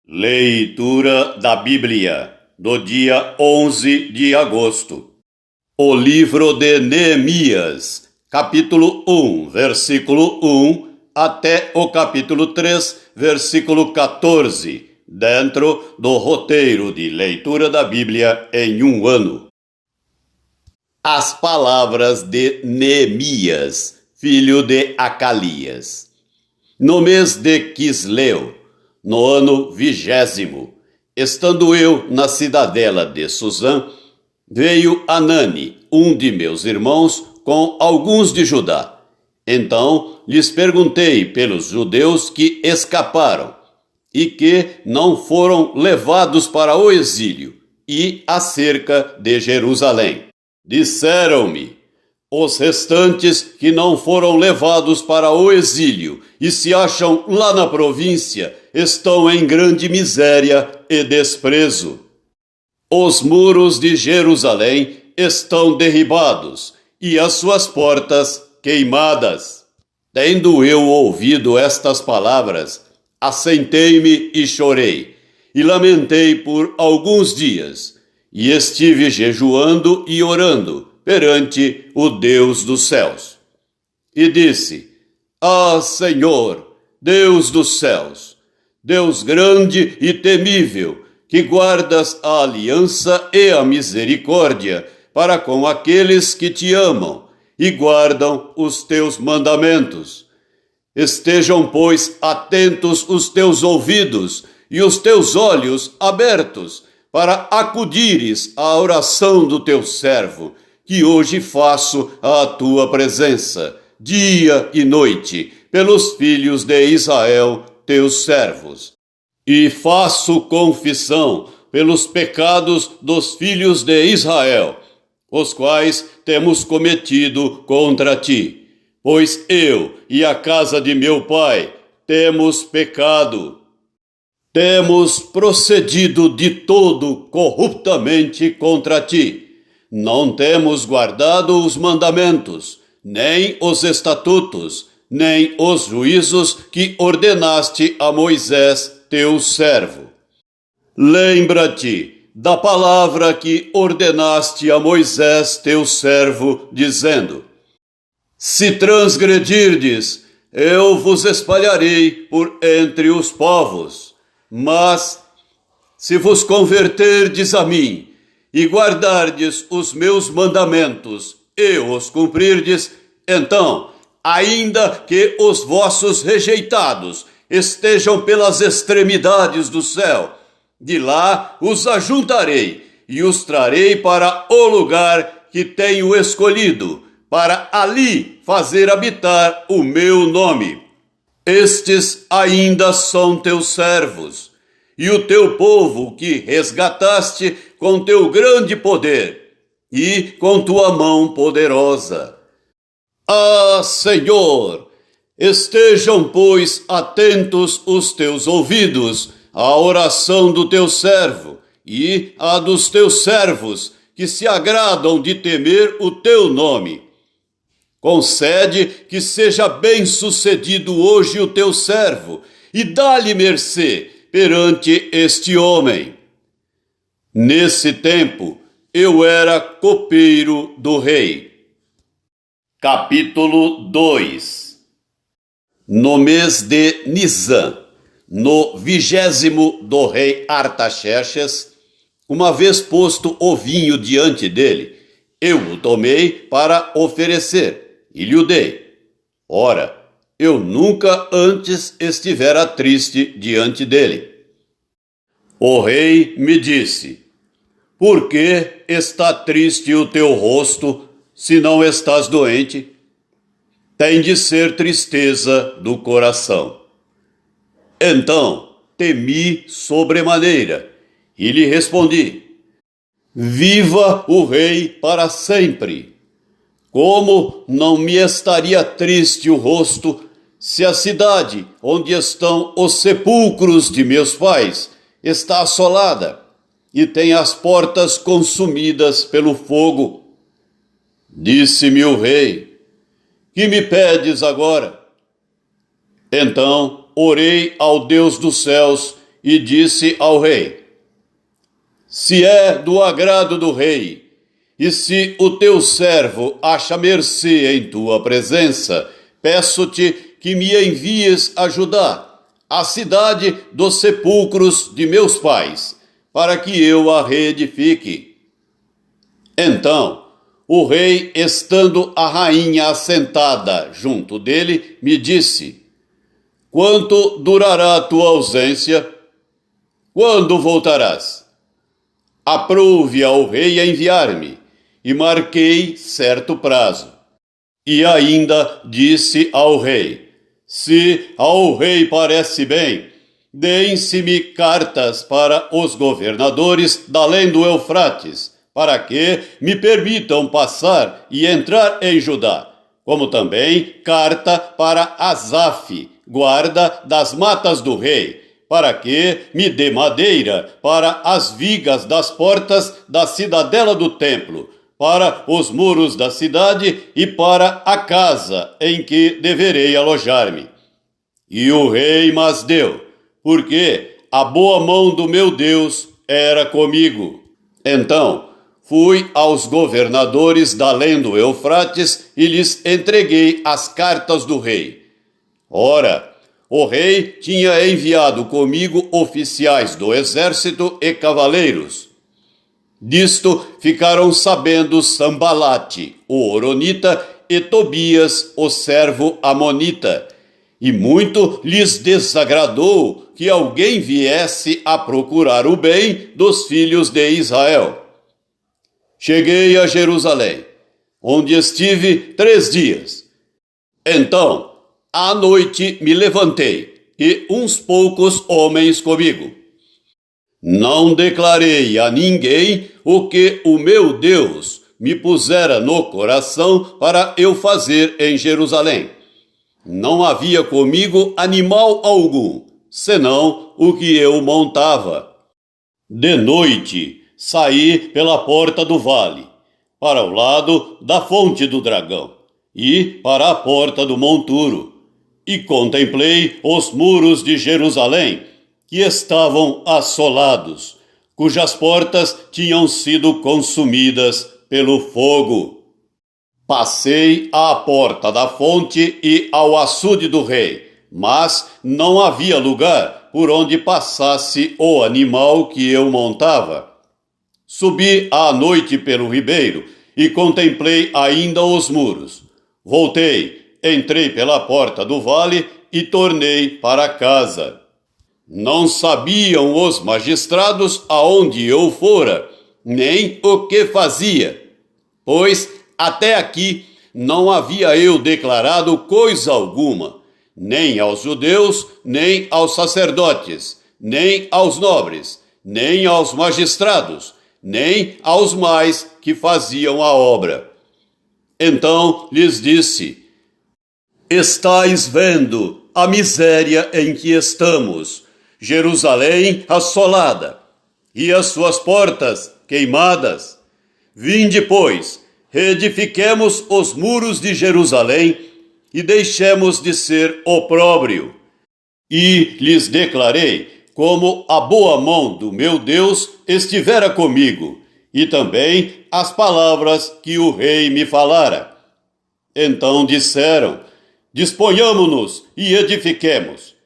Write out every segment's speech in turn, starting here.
Leitura da Bíblia, do dia 11 de agosto. O livro de Neemias, capítulo 1, versículo 1, até o capítulo 3, versículo 14, dentro do roteiro de leitura da Bíblia em um ano. As palavras de Neemias, filho de Acalias. No mês de Quisleu, no ano 20º, estando eu na cidadela de Susã, veio Anani, um de meus irmãos, com alguns de Judá. Então lhes perguntei pelos judeus que escaparam e que não foram levados para o exílio e acerca de Jerusalém. Disseram-me: os restantes que não foram levados para o exílio e se acham lá na província estão em grande miséria e desprezo. Os muros de Jerusalém estão derribados e as suas portas queimadas. Tendo eu ouvido estas palavras, assentei-me e chorei, e lamentei por alguns dias, e estive jejuando e orando perante o Deus dos céus. E disse: Ah, Senhor, Deus dos céus, Deus grande e temível, que guardas a aliança e a misericórdia para com aqueles que te amam e guardam os teus mandamentos. Estejam, pois, atentos os teus ouvidos e os teus olhos abertos para acudires à oração do teu servo, que hoje faço à tua presença, dia e noite, pelos filhos de Israel, teus servos. E faço confissão pelos pecados dos filhos de Israel, os quais temos cometido contra ti, pois eu e a casa de meu pai temos pecado. Temos procedido de todo corruptamente contra ti. Não temos guardado os mandamentos, nem os estatutos, nem os juízos que ordenaste a Moisés, teu servo. Lembra-te da palavra que ordenaste a Moisés, teu servo, dizendo: se transgredirdes, eu vos espalharei por entre os povos. Mas, se vos converterdes a mim, e guardardes os meus mandamentos e os cumprirdes, então, ainda que os vossos rejeitados estejam pelas extremidades do céu, de lá os ajuntarei e os trarei para o lugar que tenho escolhido, para ali fazer habitar o meu nome. Estes ainda são teus servos, e o teu povo que resgataste com teu grande poder e com tua mão poderosa. Ah, Senhor, estejam, pois, atentos os teus ouvidos à oração do teu servo e à dos teus servos que se agradam de temer o teu nome. Concede que seja bem-sucedido hoje o teu servo e dá-lhe mercê perante este homem. Nesse tempo, eu era copeiro do rei. Capítulo 2. No mês de Nisã, no 20º do rei Artaxerxes, uma vez posto o vinho diante dele, eu o tomei para oferecer e lhe o dei. Ora, eu nunca antes estivera triste diante dele. O rei me disse: por que está triste o teu rosto, se não estás doente? Tem de ser tristeza do coração. Então temi sobremaneira e lhe respondi: viva o rei para sempre! Como não me estaria triste o rosto, se a cidade onde estão os sepulcros de meus pais está assolada e tem as portas consumidas pelo fogo? Disse-me o rei: que me pedes agora? Então orei ao Deus dos céus e disse ao rei: Se é do agrado do rei, e se o teu servo acha mercê em tua presença, peço-te que me envies a Judá, a cidade dos sepulcros de meus pais, para que eu a reedifique. Então, o rei, estando a rainha assentada junto dele, me disse: Quanto durará a tua ausência? Quando voltarás? Aprouve ao rei a enviar-me, e marquei certo prazo. E ainda disse ao rei: Se ao rei parece bem, deem-se-me cartas para os governadores da além do Eufrates, para que me permitam passar e entrar em Judá, como também carta para Asaf, guarda das matas do rei, para que me dê madeira para as vigas das portas da cidadela do templo, para os muros da cidade e para a casa em que deverei alojar-me. E o rei mas deu, porque a boa mão do meu Deus era comigo. Então fui aos governadores da além do Eufrates e lhes entreguei as cartas do rei. Ora, o rei tinha enviado comigo oficiais do exército e cavaleiros. Disto ficaram sabendo Sambalate, o Horonita, e Tobias, o servo amonita, e muito lhes desagradou que alguém viesse a procurar o bem dos filhos de Israel. Cheguei a Jerusalém, onde estive 3 dias. Então, à noite me levantei, e uns poucos homens comigo. Não declarei a ninguém o que o meu Deus me pusera no coração para eu fazer em Jerusalém. Não havia comigo animal algum, senão o que eu montava. De noite saí pela porta do vale, para o lado da fonte do dragão, e para a porta do monturo, e contemplei os muros de Jerusalém, que estavam assolados, cujas portas tinham sido consumidas pelo fogo. Passei à porta da fonte e ao açude do rei, mas não havia lugar por onde passasse o animal que eu montava. Subi à noite pelo ribeiro e contemplei ainda os muros. Voltei, entrei pela porta do vale e tornei para casa. Não sabiam os magistrados aonde eu fora, nem o que fazia, pois até aqui não havia eu declarado coisa alguma, nem aos judeus, nem aos sacerdotes, nem aos nobres, nem aos magistrados, nem aos mais que faziam a obra. Então lhes disse: Estais vendo a miséria em que estamos, Jerusalém assolada, e as suas portas queimadas. Vinde, pois, reedifiquemos os muros de Jerusalém e deixemos de ser opróbrio. E lhes declarei como a boa mão do meu Deus estivera comigo, e também as palavras que o rei me falara. Então disseram: Disponhamo-nos e edifiquemos.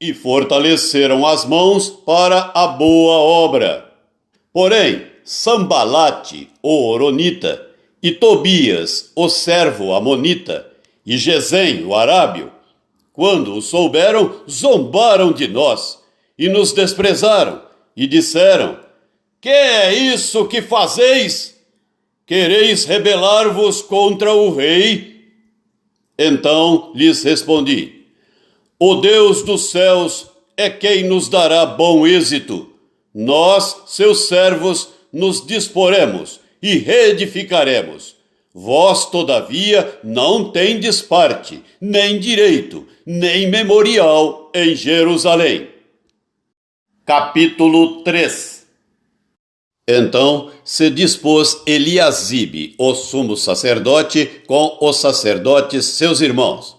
E fortaleceram as mãos para a boa obra. Porém, Sambalate, o Horonita, e Tobias, o servo amonita, e Gesem, o arábio, quando o souberam, zombaram de nós, e nos desprezaram, e disseram: Que é isso que fazeis? Quereis rebelar-vos contra o rei? Então lhes respondi: O Deus dos céus é quem nos dará bom êxito. Nós, seus servos, nos disporemos e reedificaremos. Vós, todavia, não tendes parte, nem direito, nem memorial em Jerusalém. Capítulo 3. Então se dispôs Eliasibe, o sumo sacerdote, com os sacerdotes seus irmãos,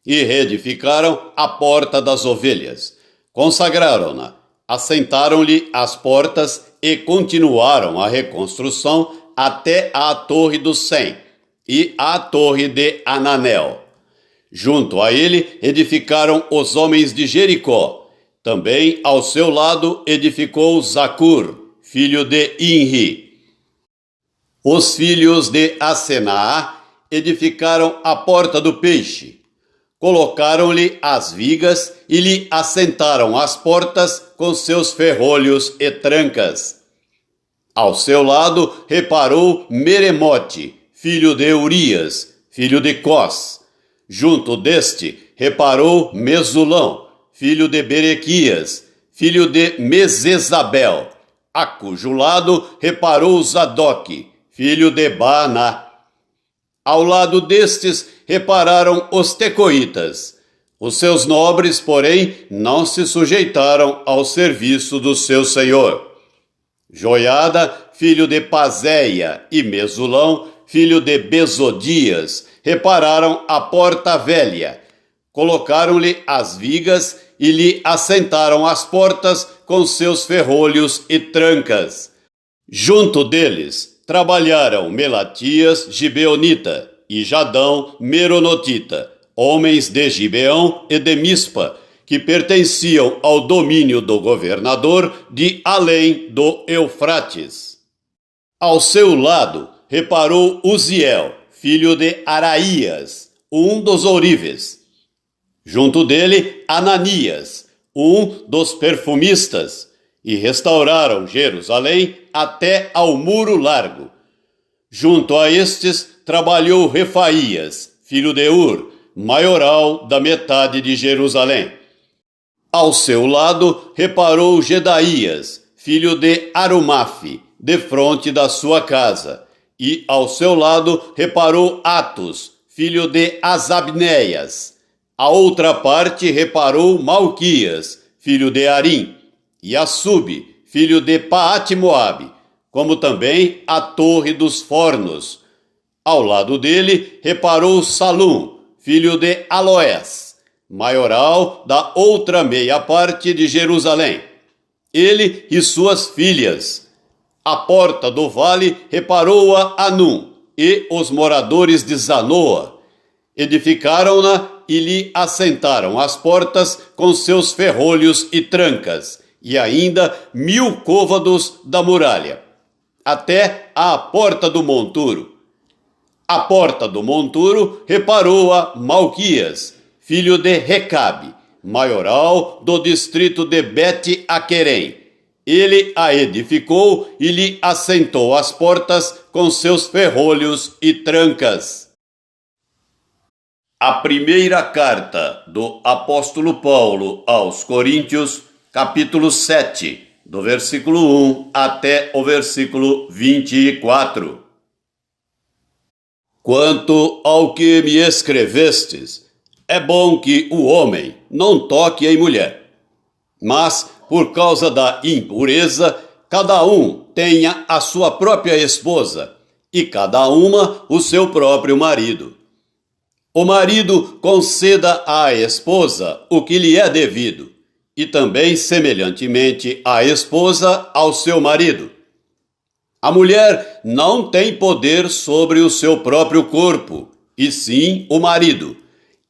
e reedificaram a porta das ovelhas, consagraram-na, assentaram-lhe as portas e continuaram a reconstrução até à Torre do Sem e à Torre de Ananel. Junto a ele edificaram os homens de Jericó. Também ao seu lado edificou Zacur, filho de Inri. Os filhos de Asenaá edificaram a Porta do Peixe. Colocaram-lhe as vigas e lhe assentaram as portas com seus ferrolhos e trancas. Ao seu lado reparou Meremote, filho de Urias, filho de Cós. Junto deste reparou Mesulão, filho de Berequias, filho de Mesezabel, a cujo lado reparou Zadok, filho de Baaná. Ao lado destes repararam os tecoitas. Os seus nobres, porém, não se sujeitaram ao serviço do seu senhor. Joiada, filho de Pazéia, e Mesulão, filho de Bezodias, repararam a porta velha. Colocaram-lhe as vigas e lhe assentaram as portas com seus ferrolhos e trancas. Junto deles trabalharam Melatias, gibeonita, e Jadão, meronotita, homens de Gibeão e de Mispa, que pertenciam ao domínio do governador de além do Eufrates. Ao seu lado reparou Uziel, filho de Araías, um dos ourives. Junto dele, Ananias, um dos perfumistas, e restauraram Jerusalém até ao Muro Largo. Junto a estes trabalhou Refaías, filho de Ur, maioral da metade de Jerusalém. Ao seu lado reparou Gedaías, filho de Arumafe, defronte da sua casa, e ao seu lado reparou Atos, filho de Asabneias. A outra parte reparou Malquias, filho de Arim, e Assub, filho de Paate-Moabe, como também a Torre dos Fornos. Ao lado dele reparou Salum, filho de Aloés, maioral da outra meia parte de Jerusalém, ele e suas filhas. A porta do vale reparou-a Anum e os moradores de Zanoa. Edificaram-na e lhe assentaram as portas com seus ferrolhos e trancas, e ainda 1000 côvados da muralha, até à porta do monturo. A porta do monturo reparou-a Malquias, filho de Recabe, maioral do distrito de Bet-Aquerem. Ele a edificou e lhe assentou as portas com seus ferrolhos e trancas. A primeira carta do apóstolo Paulo aos Coríntios, capítulo 7, do versículo 1 até o versículo 24. Quanto ao que me escrevestes, é bom que o homem não toque em mulher, mas, por causa da impureza, cada um tenha a sua própria esposa, e cada uma o seu próprio marido. O marido conceda à esposa o que lhe é devido, e também, semelhantemente, a esposa ao seu marido. A mulher não tem poder sobre o seu próprio corpo, e sim o marido.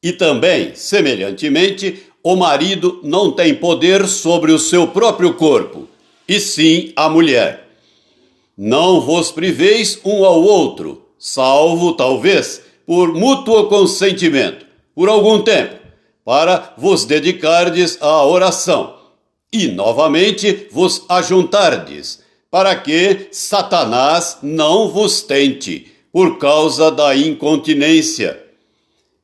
E também, semelhantemente, o marido não tem poder sobre o seu próprio corpo, e sim a mulher. Não vos priveis um ao outro, salvo, talvez, por mútuo consentimento, por algum tempo, para vos dedicardes à oração, e novamente vos ajuntardes, para que Satanás não vos tente, por causa da incontinência.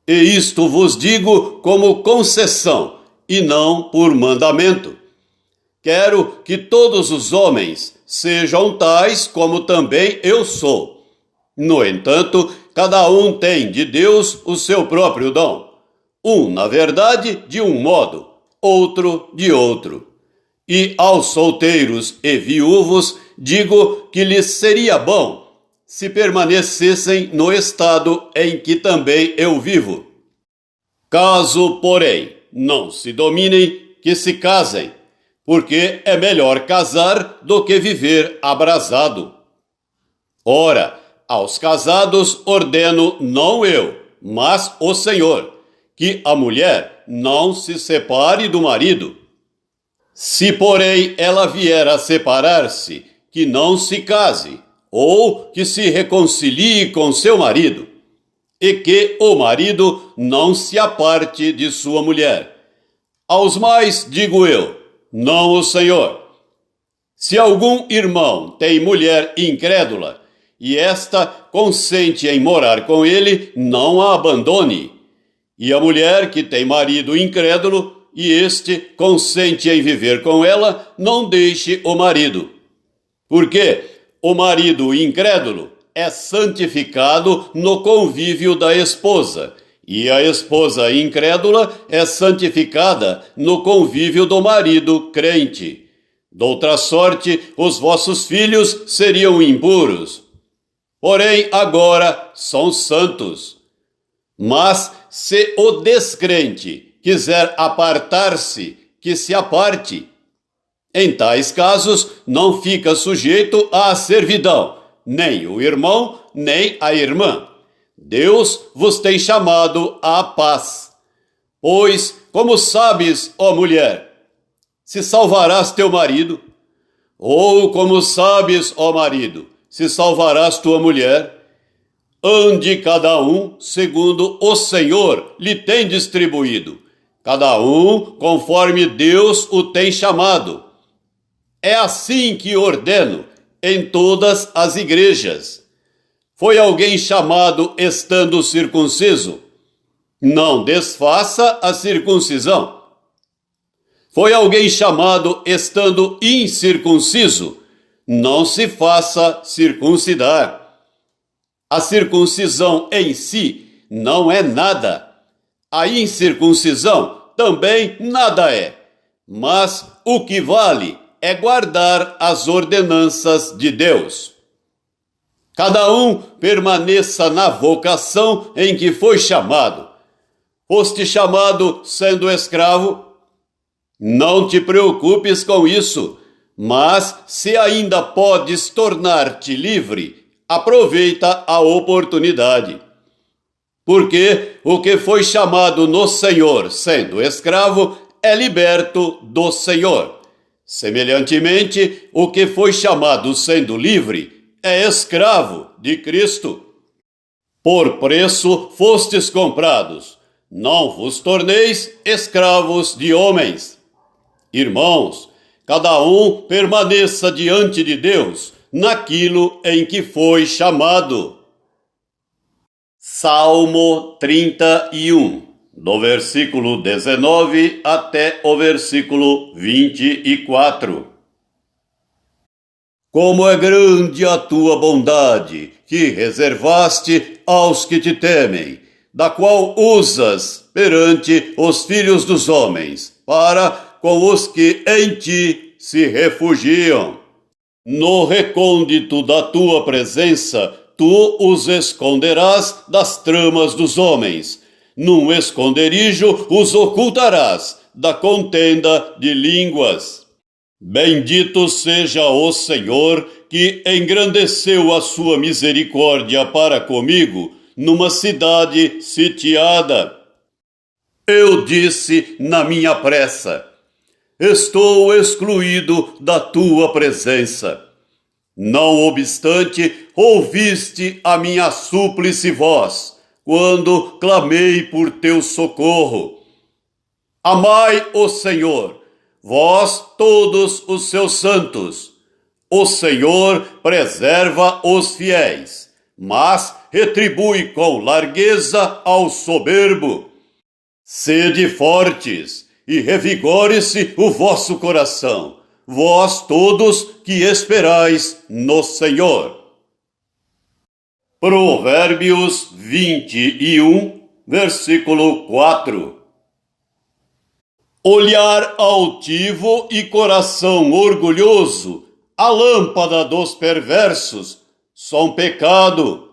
E isto vos digo como concessão, e não por mandamento. Quero que todos os homens sejam tais como também eu sou. No entanto, cada um tem de Deus o seu próprio dom. Um, na verdade, de um modo, outro de outro. E aos solteiros e viúvos digo que lhes seria bom se permanecessem no estado em que também eu vivo. Caso, porém, não se dominem, que se casem, porque é melhor casar do que viver abrasado. Ora, aos casados ordeno não eu, mas o Senhor, que a mulher não se separe do marido. Se, porém, ela vier a separar-se, que não se case, ou que se reconcilie com seu marido, e que o marido não se aparte de sua mulher. Aos mais digo eu, não o Senhor. Se algum irmão tem mulher incrédula, e esta consente em morar com ele, não a abandone. E a mulher que tem marido incrédulo, e este consente em viver com ela, não deixe o marido. Porque o marido incrédulo é santificado no convívio da esposa, e a esposa incrédula é santificada no convívio do marido crente. Doutra sorte, os vossos filhos seriam impuros. Porém, agora são santos. Mas se o descrente quiser apartar-se, que se aparte. Em tais casos, não fica sujeito à servidão, nem o irmão, nem a irmã. Deus vos tem chamado à paz. Pois, como sabes, ó mulher, se salvarás teu marido? Ou como sabes, ó marido, se salvarás tua mulher? Ande cada um segundo o Senhor lhe tem distribuído, cada um conforme Deus o tem chamado. É assim que ordeno em todas as igrejas. Foi alguém chamado estando circunciso? Não desfaça a circuncisão. Foi alguém chamado estando incircunciso? Não se faça circuncidar. A circuncisão em si não é nada. A incircuncisão também nada é. Mas o que vale é guardar as ordenanças de Deus. Cada um permaneça na vocação em que foi chamado. Foste chamado sendo escravo? Não te preocupes com isso, mas se ainda podes tornar-te livre, aproveita a oportunidade. Porque o que foi chamado no Senhor sendo escravo é liberto do Senhor. Semelhantemente, o que foi chamado sendo livre é escravo de Cristo. Por preço fostes comprados, não vos torneis escravos de homens. Irmãos, cada um permaneça diante de Deus naquilo em que foi chamado. Salmo 31, do versículo 19 até o versículo 24. Como é grande a tua bondade, que reservaste aos que te temem, da qual usas perante os filhos dos homens, para com os que em ti se refugiam. No recôndito da tua presença, tu os esconderás das tramas dos homens. Num esconderijo os ocultarás da contenda de línguas. Bendito seja o Senhor, que engrandeceu a sua misericórdia para comigo numa cidade sitiada. Eu disse na minha pressa: estou excluído da tua presença. Não obstante, ouviste a minha súplice voz, quando clamei por teu socorro. Amai o Senhor, vós todos os seus santos. O Senhor preserva os fiéis, mas retribui com largueza ao soberbo. Sede fortes, e revigore-se o vosso coração, vós todos que esperais no Senhor. Provérbios 21, versículo 4. Olhar altivo e coração orgulhoso, a lâmpada dos perversos, são pecado,